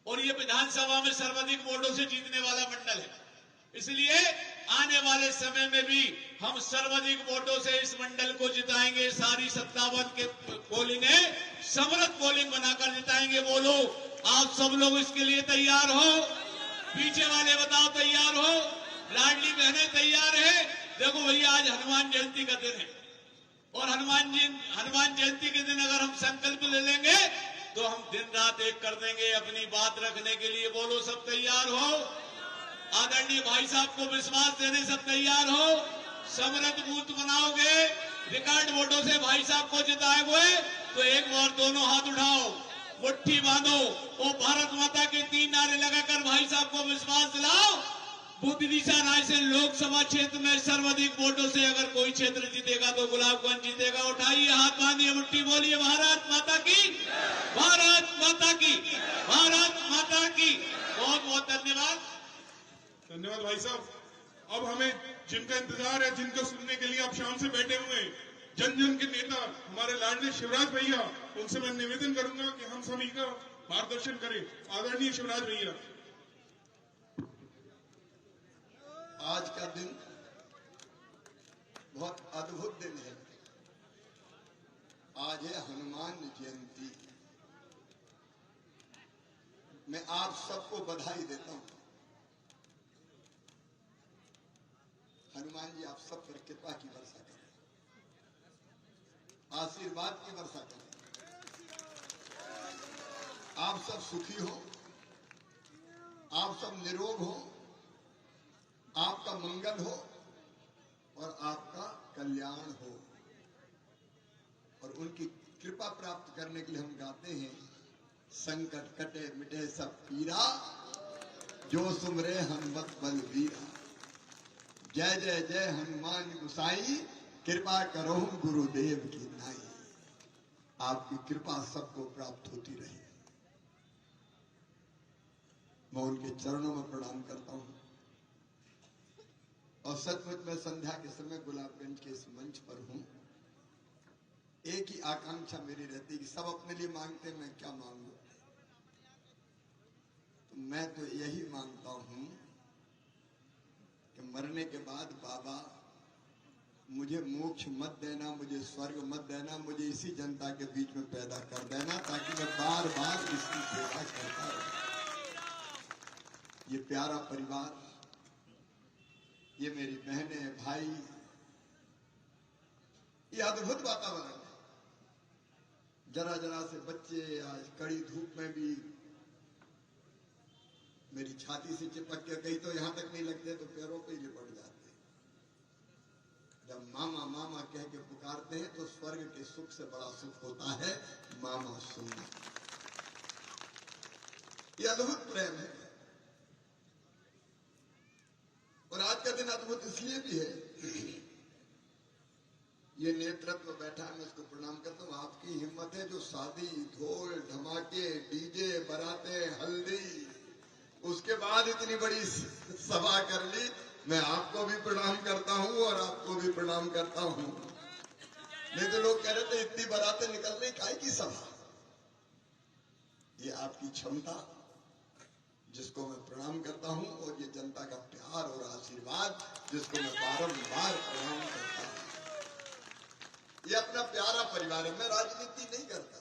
और ये विधानसभा में सर्वाधिक वोटों से जीतने वाला मंडल है। इसलिए आने वाले समय में भी हम सर्वाधिक वोटों से इस मंडल को जिताएंगे। सारी 57 के पोलिंग है, समृद्ध पोलिंग बनाकर जिताएंगे। बोलो आप सब लोग इसके लिए तैयार हो? पीछे वाले बताओ तैयार हो? लाडली बहनें तैयार है? देखो भैया, आज हनुमान जयंती का दिन है और हनुमान जयंती के दिन अगर हम संकल्प ले लेंगे तो हम दिन रात एक कर देंगे अपनी बात रखने के लिए। बोलो सब तैयार हो? आदरणीय भाई साहब को विश्वास देने सब तैयार हो? समृद्ध बूथ बनाओगे, रिकॉर्ड वोटों से भाई साहब को जिताए हुए तो एक बार दोनों हाथ उठाओ, मुट्ठी बांधो और भारत माता के 3 नारे लगाकर भाई साहब को विश्वास दिलाओ। बुद्ध दिशा रायसेन लोकसभा क्षेत्र में सर्वाधिक वोटों से अगर कोई क्षेत्र जीतेगा तो गुलाबगंज जीतेगा। उठाइए हाथ, बांधिए मुट्ठी, बोलिए भारत माता की, भारत माता की, भारत माता की। बहुत बहुत धन्यवाद। धन्यवाद भाई साहब। अब हमें जिनका इंतजार है, जिनको सुनने के लिए आप शाम से बैठे हुए हैं, जन जन के नेता हमारे लाडले शिवराज भैया, उनसे मैं निवेदन करूंगा कि हम सभी का मार्गदर्शन करें। आदरणीय शिवराज भैया। आज का दिन बहुत अद्भुत दिन है। आज है हनुमान जयंती। मैं आप सबको बधाई देता हूं। हनुमान जी आप सब पर कृपा की वर्षा करें, आशीर्वाद की वर्षा करें। आप सब सुखी हो, आप सब निरोग हो, आपका मंगल हो और आपका कल्याण हो। और उनकी कृपा प्राप्त करने के लिए हम गाते हैं, संकट कटे मिटे सब पीरा, जो सुमरे हनुमत बलवीरा। जय जय जय हनुमान गोसाई, कृपा करो गुरुदेव की नाई। आपकी कृपा सबको प्राप्त होती रहे। मैं उनके चरणों में प्रणाम करता हूं। और सचमुच में संध्या के समय गुलाबगंज के इस मंच पर हूं। एक ही आकांक्षा मेरी रहती कि सब अपने लिए मांगते, मैं क्या मांगू। तो मैं तो यही मांगता हूं कि मरने के बाद बाबा मुझे मोक्ष मत देना, मुझे स्वर्ग मत देना, मुझे इसी जनता के बीच में पैदा कर देना ताकि मैं बार बार इसकी सेवा करता रहूं। ये प्यारा परिवार, ये मेरी बहनें भाई, ये अद्भुत वातावरण है। जरा जरा से बच्चे आज कड़ी धूप में भी मेरी छाती से चिपक के, कहीं तो यहां तक नहीं लगते तो पैरों पे ही लिपट जाते। जब मामा मामा कह के पुकारते हैं तो स्वर्ग के सुख से बड़ा सुख होता है मामा सुनना। ये अद्भुत प्रेम है। और आज का दिन अद्भुत इसलिए भी है, ये नेतृत्व बैठा है, मैं इसको प्रणाम करता हूँ। आपकी हिम्मत है जो शादी, ढोल धमाके, डीजे, बाराते, हल्दी, उसके बाद इतनी बड़ी सभा कर ली। मैं आपको भी प्रणाम करता हूँ और आपको भी प्रणाम करता हूँ। नहीं तो लोग कह रहे थे इतनी बारातें निकल रही, काहे की सभा। ये आपकी क्षमता, जिसको मैं प्रणाम करता हूं, और ये जनता का प्यार और आशीर्वाद, जिसको मैं बारंबार प्रणाम करता हूं। ये अपना प्यारा परिवार है। मैं राजनीति नहीं करता,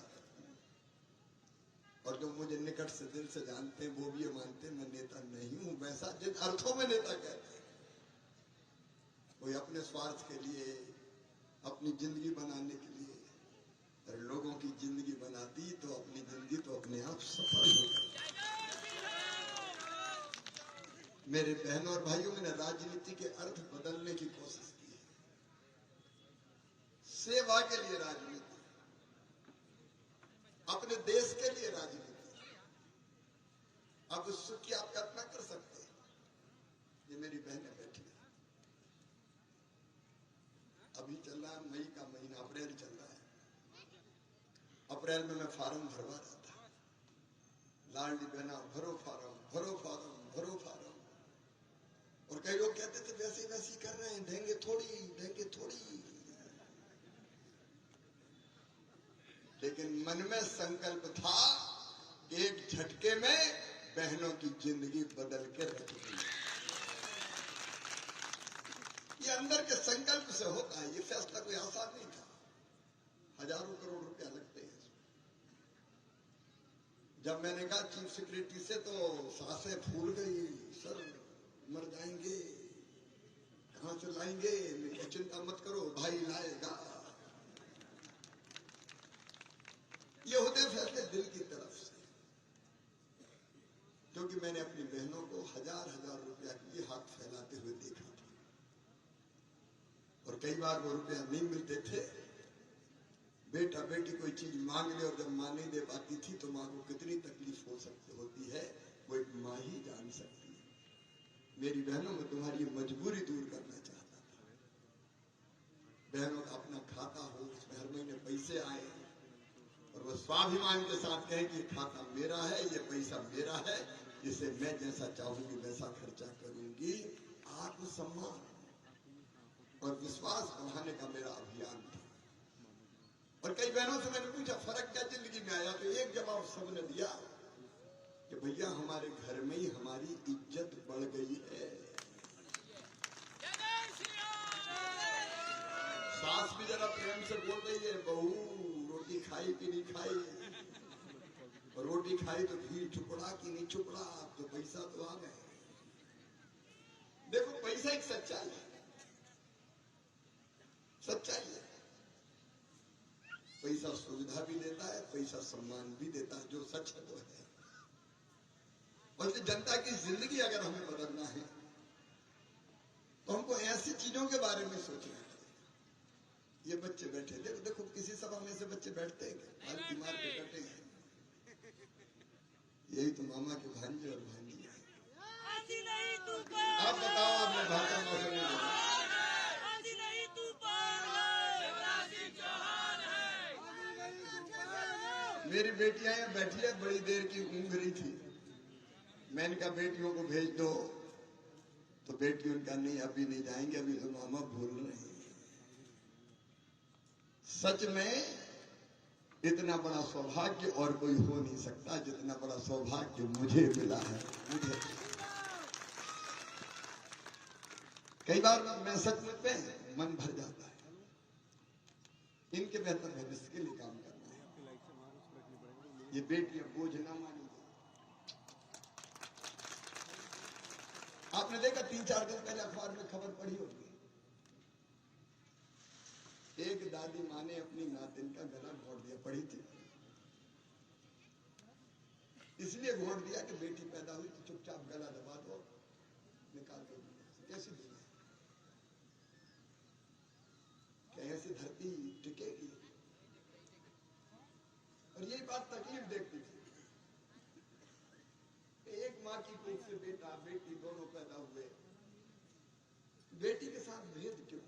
और जो मुझे निकट से दिल से जानते हैं वो भी ये मानते हैं मैं नेता नहीं हूं। वैसा जिन अर्थों में नेता कहते हैं, कोई अपने स्वार्थ के लिए, अपनी जिंदगी बनाने के लिए अगर लोगों की जिंदगी बना दी तो अपनी जिंदगी तो अपने आप सफल हो गई। मेरे बहनों और भाइयों, मैंने राजनीति के अर्थ बदलने की कोशिश की है। सेवा के लिए राजनीति, अपने देश के लिए राजनीति। अब उस सुख की आप कल्पना कर सकते हैं। ये मेरी बहनें बैठी हैं। अभी चल रहा है मई का महीना, अप्रैल चल रहा है। अप्रैल में मैं फार्म भरवा रहा था। लाडली बहना, भरो फार्म, भरो फार्म, भरो फार्म। और कई लोग कहते थे वैसे वैसे कर रहे हैं, देंगे थोड़ी, देंगे थोड़ी। लेकिन मन में संकल्प था एक झटके में बहनों की जिंदगी बदल के रख दी। ये अंदर के संकल्प से होता है। ये फैसला कोई आसान नहीं था। हजारों करोड़ रुपया लगते हैं। जब मैंने कहा चीफ सेक्रेटरी से तो सांसें फूल गई। सर मर जाएंगे, कहां से लाएंगे? चिंता मत करो, भाई लाएगा। ये होते फैसले दिल की तरफ से, क्योंकि मैंने अपनी बहनों को हजार हजार रुपया के लिए हाथ फैलाते हुए देखा था, और कई बार वो रुपया नहीं मिलते थे। बेटा बेटी कोई चीज मांग ले और जब मां नहीं दे पाती थी तो मां को कितनी तकलीफ होती है वो एक मां ही जान सकती है। मेरी बहनों में तुम्हारी मजबूरी दूर करना चाहता था। बहनों का अपना खाता हो, उसमें हर महीने पैसे आए और वो स्वाभिमान के साथ कहे कि खाता मेरा है, ये पैसा मेरा है, इसे मैं जैसा चाहूंगी वैसा खर्चा करूंगी। आत्मसम्मान और विश्वास बढ़ाने का मेरा अभियान था। और कई बहनों से मैंने पूछा फर्क क्या जिंदगी में आया, तो एक जवाब सबने दिया कि भैया हमारे घर में ही हमारी इज्जत बढ़ गई है। सास भी जरा प्रेम से बोल रही है, बहू रोटी खाई कि नहीं खाई, और रोटी खाई तो घी चुपड़ा कि नहीं चुपड़ा, तो पैसा तो आ गए। देखो पैसा एक सच्चाई है, सच्चाई है। पैसा सुविधा भी देता है, पैसा सम्मान भी देता है, जो सच है वो है। और जनता की जिंदगी अगर हमें बदलना है तो हमको ऐसी चीजों के बारे में सोचना है। ये बच्चे बैठे, देखो देखो किसी सभा में से बच्चे बैठते हैं क्या? बीमार पे बैठे हैं। यही तो मामा के भांजे और भांजी है। आप बताओ, आपने भाषा मौसम नहीं बोला। मेरी बेटियां यहाँ बैठी है, बड़ी देर की ऊँघ रही थी। मैंने कहा बेटियों को भेज दो, तो बेटी उनका नहीं, अभी नहीं जाएंगे, अभी तो मामा भूल रहे हैं। सच में इतना बड़ा सौभाग्य और कोई हो नहीं सकता जितना बड़ा सौभाग्य मुझे मिला है। मुझे कई बार मैं सच में मन भर जाता है। इनके बेहतर भविष्य के लिए काम करना है। ये बेटियां बोझ ना मानेंगे। आपने देखा 3-4 दिन पहले अखबार में खबर पढ़ी होगी, एक दादी माँ ने अपनी नातिन का गला घोट दिया। पढ़ी थी? इसलिए घोट दिया कि बेटी पैदा हुई तो चुपचाप गला दबा दो, निकाल दो। कैसी दुनिया, क्या ऐसी धरती टिकेगी? और यही बात तकलीफ देखती थी। एक माँ की कोख से बेटा बेटी दोनों पैदा हुए, बेटी के साथ भेद क्यों?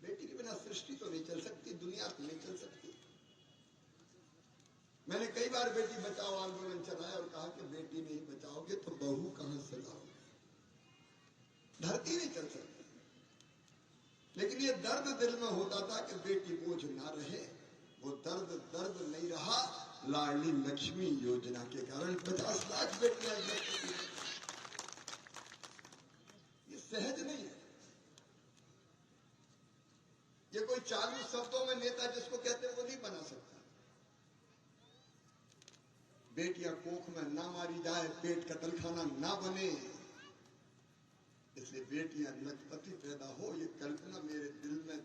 बेटी के बिना सृष्टि तो नहीं चल सकती, दुनिया तो नहीं चल सकती। मैंने कई बार बेटी बचाओ आंदोलन चलाया और कहा कि बेटी नहीं बचाओगे तो बहू कहां से लाओगे? धरती नहीं चल सकती। लेकिन ये दर्द दिल में होता था कि बेटी बोझ ना रहे। वो दर्द नहीं रहा लाडली लक्ष्मी योजना के कारण। 50 लाख बेटियां, ये सहज नहीं है। ये कोई चालू शब्दों में नेता जिसको कहते हैं वो नहीं बना सकता। बेटियां कोख में ना मारी जाए, पेट कतलखाना ना बने, इसलिए बेटियां लखपति पैदा हो, ये कल्पना मेरे दिल में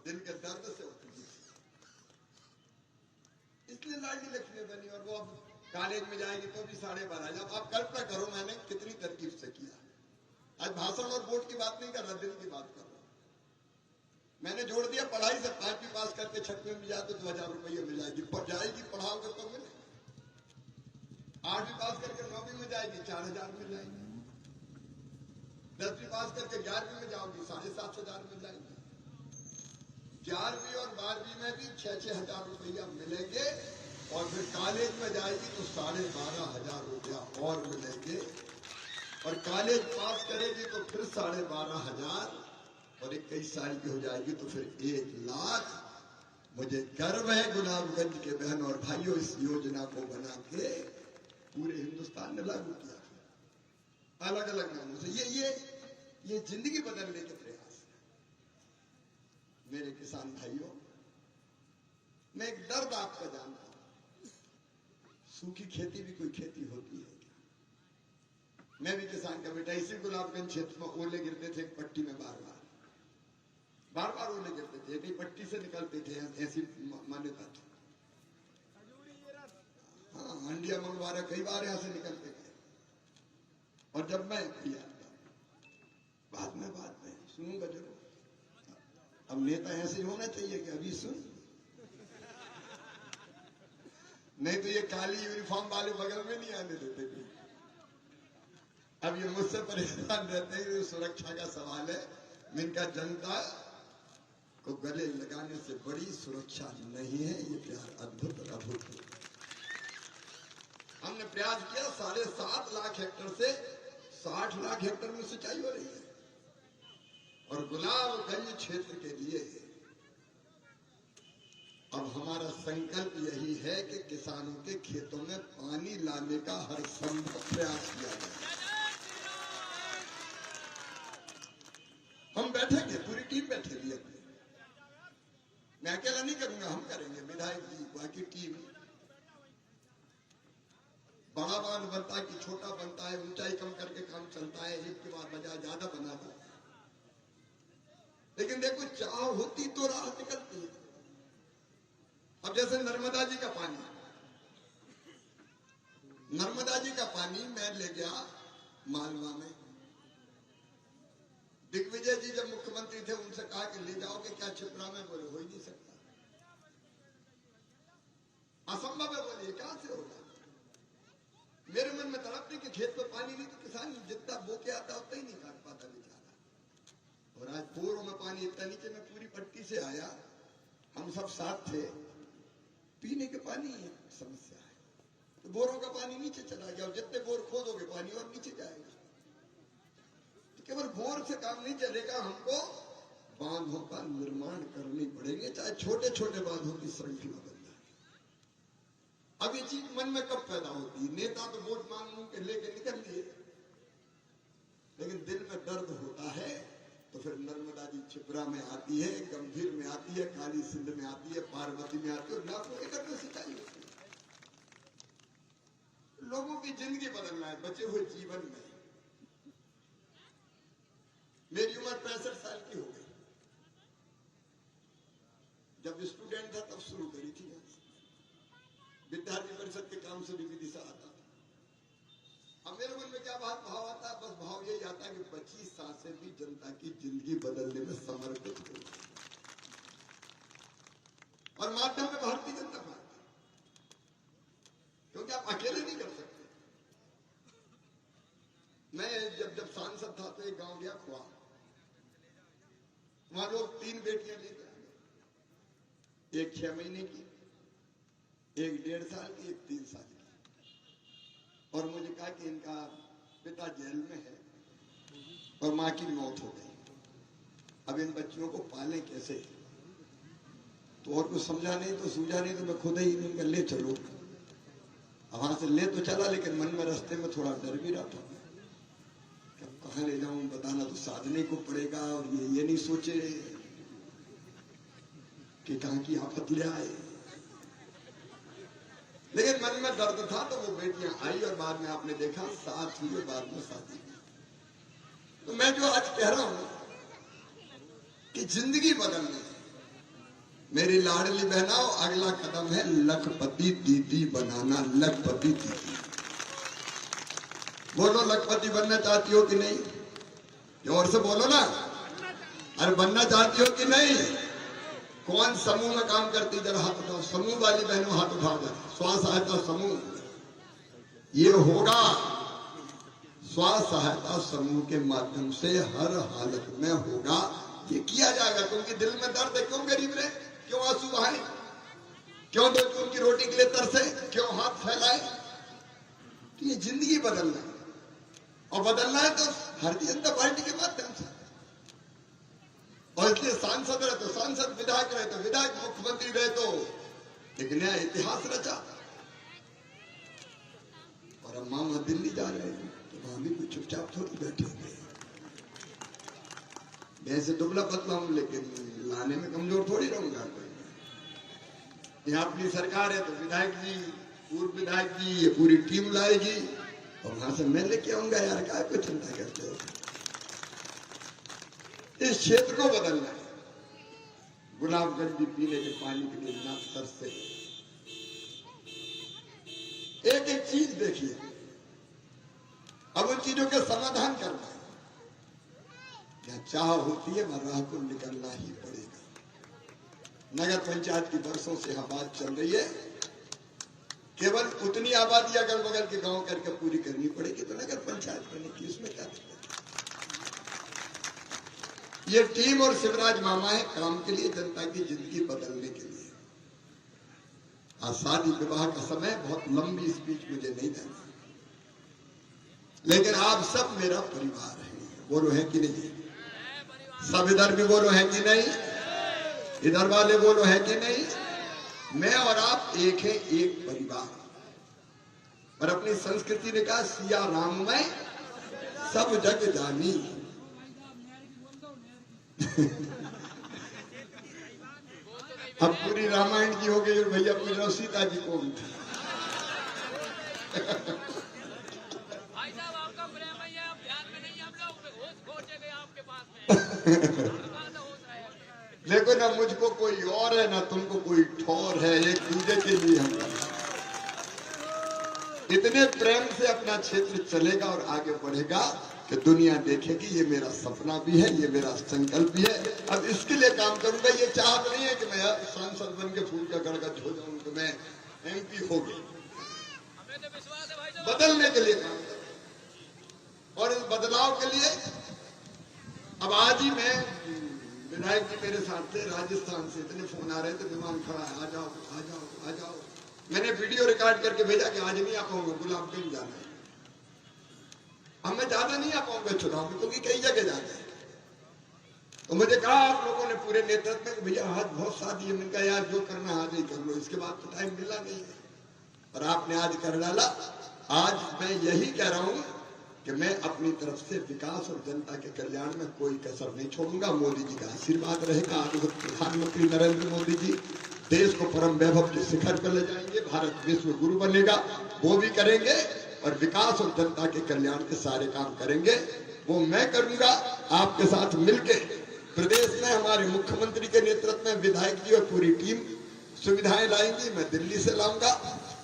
दिल के दर्द से उठी। इसलिए लाडली लक्ष्मी बनी। और वो अब कॉलेज में जाएगी तो भी 12:30। जब आप कल्पना करो मैंने कितनी तरकीब से किया। आज भाषण और वोट की बात नहीं कर रहा, दिल की बात कर रहा। मैंने जोड़ दिया पढ़ाई से। 5वीं पास करके 6वीं में जाए तो 2000 रुपये मिल जाएगी, पर जाएगी पढ़ाओगे तो मिले। 8वीं पास करके 9वीं में जाएगी 4000 मिल जाएंगे। 10वीं पास करके 11वीं में जाओगी 7,500 मिल जाएंगे। 11वीं और 12वीं में भी 6-6 हजार रुपया मिलेंगे। और फिर कॉलेज में जाएगी तो 12,500 रुपया और मिलेंगे। और कॉलेज पास करेगी तो फिर 12,500, और 21 साल की हो जाएगी तो फिर 1 लाख। मुझे गर्व है गुलाबगंज के बहन और भाइयों, इस योजना को बना के पूरे हिंदुस्तान ने लागू किया, अलग अलग नामों से। ये जिंदगी बदलने के प्रयास है। मेरे किसान भाइयों, मैं एक दर्द आपका जानता हूं। सूखी खेती भी कोई खेती होती है क्या? मैं भी किसान का बेटा। इसी गुलाबगंज क्षेत्र में ओले गिरते थे एक पट्टी में, बार बार ओले गिरते थे, एक ही पट्टी से निकलते थे, ऐसी मान्यता थी। हाँ, मंडिया मंगवारा कई बार यहां से निकलते थे। और जब मैं किया बाद में सुनूंगा जरूर। अब नेता ऐसे होना चाहिए कि अभी सुन, नहीं तो ये काली यूनिफॉर्म वाले बगल में नहीं आने देते कोई। अब ये मुझसे परेशान रहते हैं, सुरक्षा का सवाल है। इनका जनता को गले लगाने से बड़ी सुरक्षा नहीं है। ये प्यार अद्भुत और अभूतपूर्व। हमने प्रयास किया, 7.5 लाख हेक्टेयर से 60 लाख हेक्टेयर में सिंचाई हो रही है। और गुलाबगंज क्षेत्र के लिए अब हमारा संकल्प यही है कि किसानों के खेतों में पानी लाने का हर संभव प्रयास किया जाए। हम बैठेंगे, पूरी टीम बैठेगी अपनी। मैं अकेला नहीं करूंगा, हम करेंगे, विधायक जी, बाकी टीम। बड़ा बांध बनता है कि छोटा बनता है, ऊंचाई कम करके काम चलता है, एक के बाद बजाय ज्यादा बना दो। लेकिन देखो, चाह होती तो राह निकलती है। अब जैसे नर्मदा जी का पानी मैं ले गया मालवा में। दिग्विजय जी जब मुख्यमंत्री थे, उनसे कहा कि ले जाओगे क्या छिपरा में? बोले हो ही नहीं सकता, असंभव है। बोले कहां से होगा? मेरे मन में तड़प थी कि खेत में पानी नहीं तो किसान जितना बो के आता उतना ही नहीं काट पाता बेचारा। और आज बोरों में पानी इतना नीचे में पूरी पट्टी से आया, हम सब साथ थे। पीने के पानी समस्या है, तो बोरों का पानी नीचे चला गया। और जितने बोर खोदोगे पानी और नीचे जाएगा। तो केवल बोर से काम नहीं चलेगा, हमको बांधों का निर्माण करनी पड़ेंगे, चाहे छोटे छोटे बांधों की श्रृंखला बन जाए। अब ये चीज मन में कब पैदा होती है? नेता तो वोट मांग के लेके निकल लिए, लेकिन दिल में दर्द होता है तो फिर नर्मदा जी छिपरा में आती है, गंभीर में आती है, काली सिंध में आती है, पार्वती में आती है, और लाखों एकड़ में सिंचाई होती है। लोगों की जिंदगी बदलना है बचे हुए जीवन में। मेरी उम्र 65 साल की हो गई। जब स्टूडेंट था तब शुरू करी थी। विद्यार्थी परिषद के काम से भी विदिशा आता था। अब मेरे मन में क्या भाव आता है? बस भाव यही आता है कि 25 साल से भी जनता की जिंदगी बदलने में समर्पित हो। और माध्यम में भारतीय जनता पार्टी, क्योंकि आप अकेले नहीं कर सकते। मैं जब सांसद था तो एक गांव गया खुआ, वहां लोग 3 बेटियां लेकर आ गए। एक 6 महीने की, एक 1.5 साल की, एक 3 साल की। और मुझे कहा कि इनका पिता जेल में है और मां की मौत हो गई। अब इन बच्चियों को पालें कैसे? तो और कुछ समझा नहीं, तो सूझा नहीं, तो मैं खुद ही इनका ले चलो। अब वहां से ले तो चला, लेकिन मन में रास्ते में थोड़ा डर भी रहा था। कहां ले जाऊं बताना तो साधने को पड़ेगा। और ये नहीं सोचे कि कहां की आफत ले आए। लेकिन मन में दर्द था, तो वो बेटियां आई और बाद में आपने देखा साथ हुए, बाद में शादी। तो मैं जो आज कह रहा हूं कि जिंदगी बदलने, मेरी लाडली बहनाओं, अगला कदम है लखपति दीदी बनाना। लखपति दीदी बोलो, लखपति बनना चाहती हो कि नहीं? जोर से बोलो ना। अरे बनना चाहती हो कि नहीं? कौन समूह में काम करती? जरा हाथ उठाओ। समूह वाली बहनों हाथ उठाओ जरा। स्व सहायता समूह ये होगा। स्व सहायता समूह के माध्यम से हर हालत में होगा, ये किया जाएगा। क्योंकि दिल में दर्द है। क्यों गरीब रहे? क्यों आंसू बहाए? क्यों 2 जून की रोटी के लिए तरसे? क्यों हाथ फैलाए? तो ये जिंदगी बदलना है, और बदलना है तो भारतीय जनता पार्टी के माध्यम से। और इसलिए सांसद रहे तो सांसद, विधायक रहे तो विधायक, मुख्यमंत्री रहे तो एक नया इतिहास रचा। और दिल्ली जा रहे हैं तो वहां भी कोई चुपचाप थोड़ी बैठेंगे। वैसे दुबला पतला हूं लेकिन लाने में कमजोर थोड़ी रहूंगा कोई। यहाँ अपनी सरकार है तो विधायक जी, पूर्व विधायक जी, ये पूरी टीम लाएगी और वहां से मैं लेके आऊंगा। यार क्या कोई चिंता करते हो? इस क्षेत्र को बदलना है। गुलाबगंज भी पीने के पानी के लिए ना तरसे। एक एक चीज देखिए, अब उन चीजों के समाधान करना है। क्या चाह होती है वह राह को निकलना ही पड़ेगा। नगर पंचायत की वर्षों से यहां बात चल रही है, केवल उतनी आबादी अगल बगल के गांव करके पूरी करनी पड़ेगी तो नगर पंचायत बनेगी। इसमें क्या दिक्कत? ये टीम और शिवराज मामा है काम के लिए, जनता की जिंदगी बदलने के लिए। आज शादी विवाह का समय, बहुत लंबी स्पीच मुझे नहीं देना, लेकिन आप सब मेरा परिवार है। बोलो है कि नहीं? सब इधर भी बोलो है कि नहीं? इधर वाले बोलो है कि नहीं? मैं और आप एक है, एक परिवार। और अपनी संस्कृति ने कहा सिया राम में सब जग जानी। अब पूरी रामायण की हो गई और भैया पूछ रहा सीता जी कौन थी? भाई साहब आपका प्रेम है, आप ध्यान में नहीं, हम लोग होश खो गए आपके पास में। देखो ना, मुझको कोई और है ना तुमको कोई ठौर है, एक दूसरे के लिए हम इतने प्रेम से अपना क्षेत्र चलेगा और आगे बढ़ेगा कि दुनिया देखेगी ये मेरा सपना भी है, ये मेरा संकल्प भी है। अब इसके लिए काम करूंगा। ये चाहत नहीं है कि मैं सांसद बन के फूल का गड़गड़ हो जाऊं, तो मैं MP हो गई। हमें तो विश्वास है भाई साहब, बदलने के लिए काम करूं। और इस बदलाव के लिए अब आज ही मैं, विधायक जी मेरे साथ थे, राजस्थान से इतने फोन आ रहे थे, विमान खड़ा है, आ जाओ आ जाओ आ जाओ। मैंने वीडियो रिकॉर्ड करके भेजा कि आज नहीं आ पाऊंगा, गुलाबगंज जाना है। अब मैं ज्यादा नहीं आ पाऊंगा चुनाव में क्योंकि कई जगह जाना है। तो मुझे कहा आप लोगों ने पूरे नेतृत्व में, भैया आज बहुत शादी है। मैंने कहा यार जो करना आज ही कर लो, इसके बाद तो टाइम मिला नहीं है। और आपने आज कर डाला। आज मैं यही कह रहा हूं कि मैं अपनी तरफ से विकास और जनता के कल्याण में कोई कसर नहीं छोड़ूंगा। मोदी जी का आशीर्वाद रहेगा। आज प्रधानमंत्री नरेंद्र मोदी जी देश को परम वैभव के शिखर पर ले जाएंगे, भारत विश्व गुरु बनेगा, वो भी करेंगे। और विकास और जनता के कल्याण के सारे काम करेंगे, वो मैं करूंगा आपके साथ मिलके। प्रदेश में हमारे मुख्यमंत्री के नेतृत्व में विधायक जी और पूरी टीम सुविधाएं लाएंगी, मैं दिल्ली से लाऊंगा।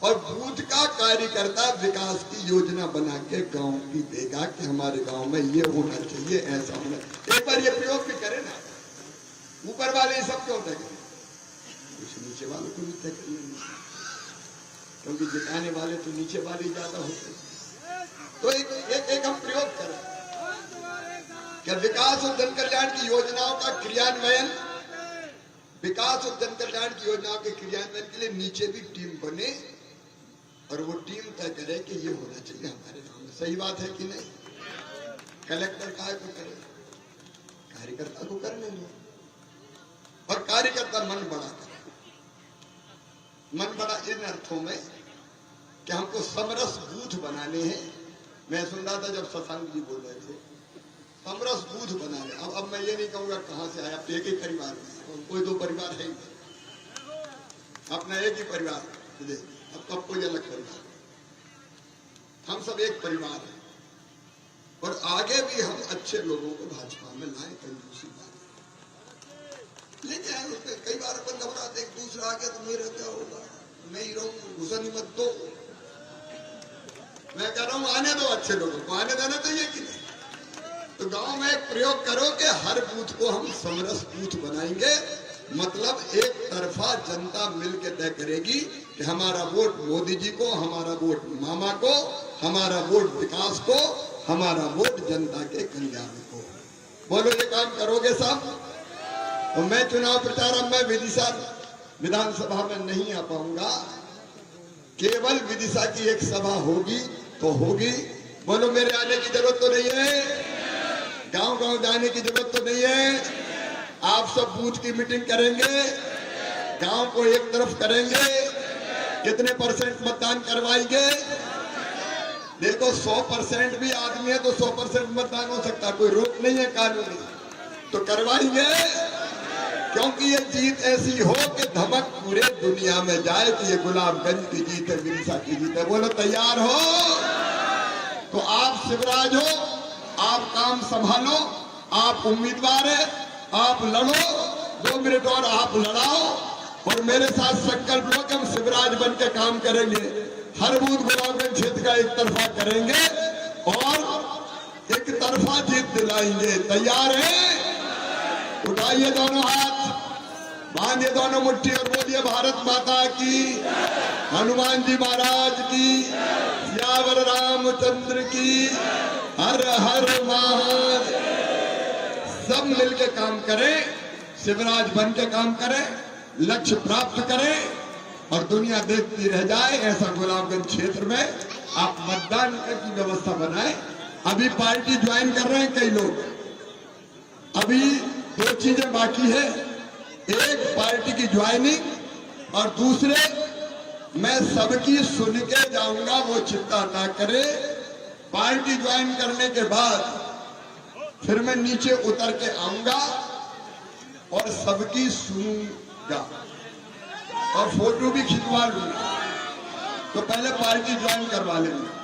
और बूथ का कार्यकर्ता विकास की योजना बना के गांव की देगा कि हमारे गांव में ये होना चाहिए, ऐसा होना। एक बार ये प्रयोग भी करें ना, ऊपर वाले ये सब क्यों तय करें? कुछ नीचे वालों को भी तय करना नहीं, क्योंकि जिताने वाले तो नीचे वाले ज्यादा होते। तो एक हम प्रयोग करें कि विकास और जन कल्याण की योजनाओं का क्रियान्वयन, विकास और जन कल्याण की योजनाओं के क्रियान्वयन के लिए नीचे भी टीम बने और वो टीम तय करे कि ये होना चाहिए हमारे गांव में। सही बात है कि नहीं? कलेक्टर काय को करे, कार्यकर्ता को करने दो। और कार्यकर्ता मन बड़ा करे। मन बड़ा इन अर्थों में कि हमको समरस बूथ बनाने हैं। मैं सुन रहा था जब शशांक जी बोल रहे थे समरस बूथ बनाने। अब मैं ये नहीं कहूंगा कहां से आया, एक ही परिवार में, कोई दो परिवार है, अपना एक ही परिवार। अब कब कोई अलग परिवार, हम सब एक परिवार है। और आगे भी हम अच्छे लोगों को भाजपा में लाए, कई दूसरी बात लेके आए। उसमें कई बार अपन घबराते, एक दूसरा आ गया तो मेरा क्या होगा, मैं ही रहूं, घुसन ही मत दो। मैं कह रहा हूं आने दो, अच्छे लोगों को आने देना चाहिए कि नहीं? तो गांव में एक प्रयोग करो कि हर बूथ को हम समरस बूथ बनाएंगे। मतलब एक तरफा जनता मिलकर तय करेगी कि हमारा वोट मोदी जी को, हमारा वोट मामा को, हमारा वोट विकास को, हमारा वोट जनता के कल्याण को। बोलो ये काम करोगे साहब? तो मैं चुनाव प्रचार में विदिशा विधानसभा में नहीं आ पाऊंगा, केवल विदिशा की एक सभा होगी तो होगी। बोलो मेरे आने की जरूरत तो नहीं है, गांव गांव जाने की जरूरत तो नहीं है। आप सब बूथ की मीटिंग करेंगे, गांव को एक तरफ करेंगे, कितने % मतदान करवाएंगे, देखो 100% भी आदमी है तो 100% मतदान हो सकता, कोई रोक नहीं है कानूनी, तो करवाएंगे। क्योंकि ये जीत ऐसी हो कि धमक पूरे दुनिया में जाए कि ये गुलाबगंज की जीत है, विदिशा की जीत है। बोलो तैयार हो? तो आप शिवराज हो, आप काम संभालो, आप उम्मीदवार है, आप लड़ो, 2 मिनट और आप लड़ाओ और मेरे साथ संकल्प लो कि हम शिवराज बन के काम करेंगे। हर बूथ गुलाबगंज क्षेत्र का एक तरफा करेंगे और एक तरफा जीत दिलाएंगे। तैयार है? उठाइए दोनों हाथ, बांधिए दोनों मुट्ठी और बोलिए भारत माता की, हनुमान जी महाराज की, सियावर रामचंद्र की, हर हर महादेव। सब मिलके काम करें, शिवराज बन के काम करें, लक्ष्य प्राप्त करें और दुनिया देखती रह जाए। ऐसा गुलाबगंज क्षेत्र में आप मतदान की व्यवस्था बनाएं। अभी पार्टी ज्वाइन कर रहे हैं कई लोग, अभी 2 चीजें बाकी है, एक पार्टी की ज्वाइनिंग और दूसरे मैं सबकी सुन के जाऊंगा, वो चिंता ना करे। पार्टी ज्वाइन करने के बाद फिर मैं नीचे उतर के आऊंगा और सबकी सुनूंगा और फोटो भी खिंचवा लूंगा। तो पहले पार्टी ज्वाइन करवा लेंगे।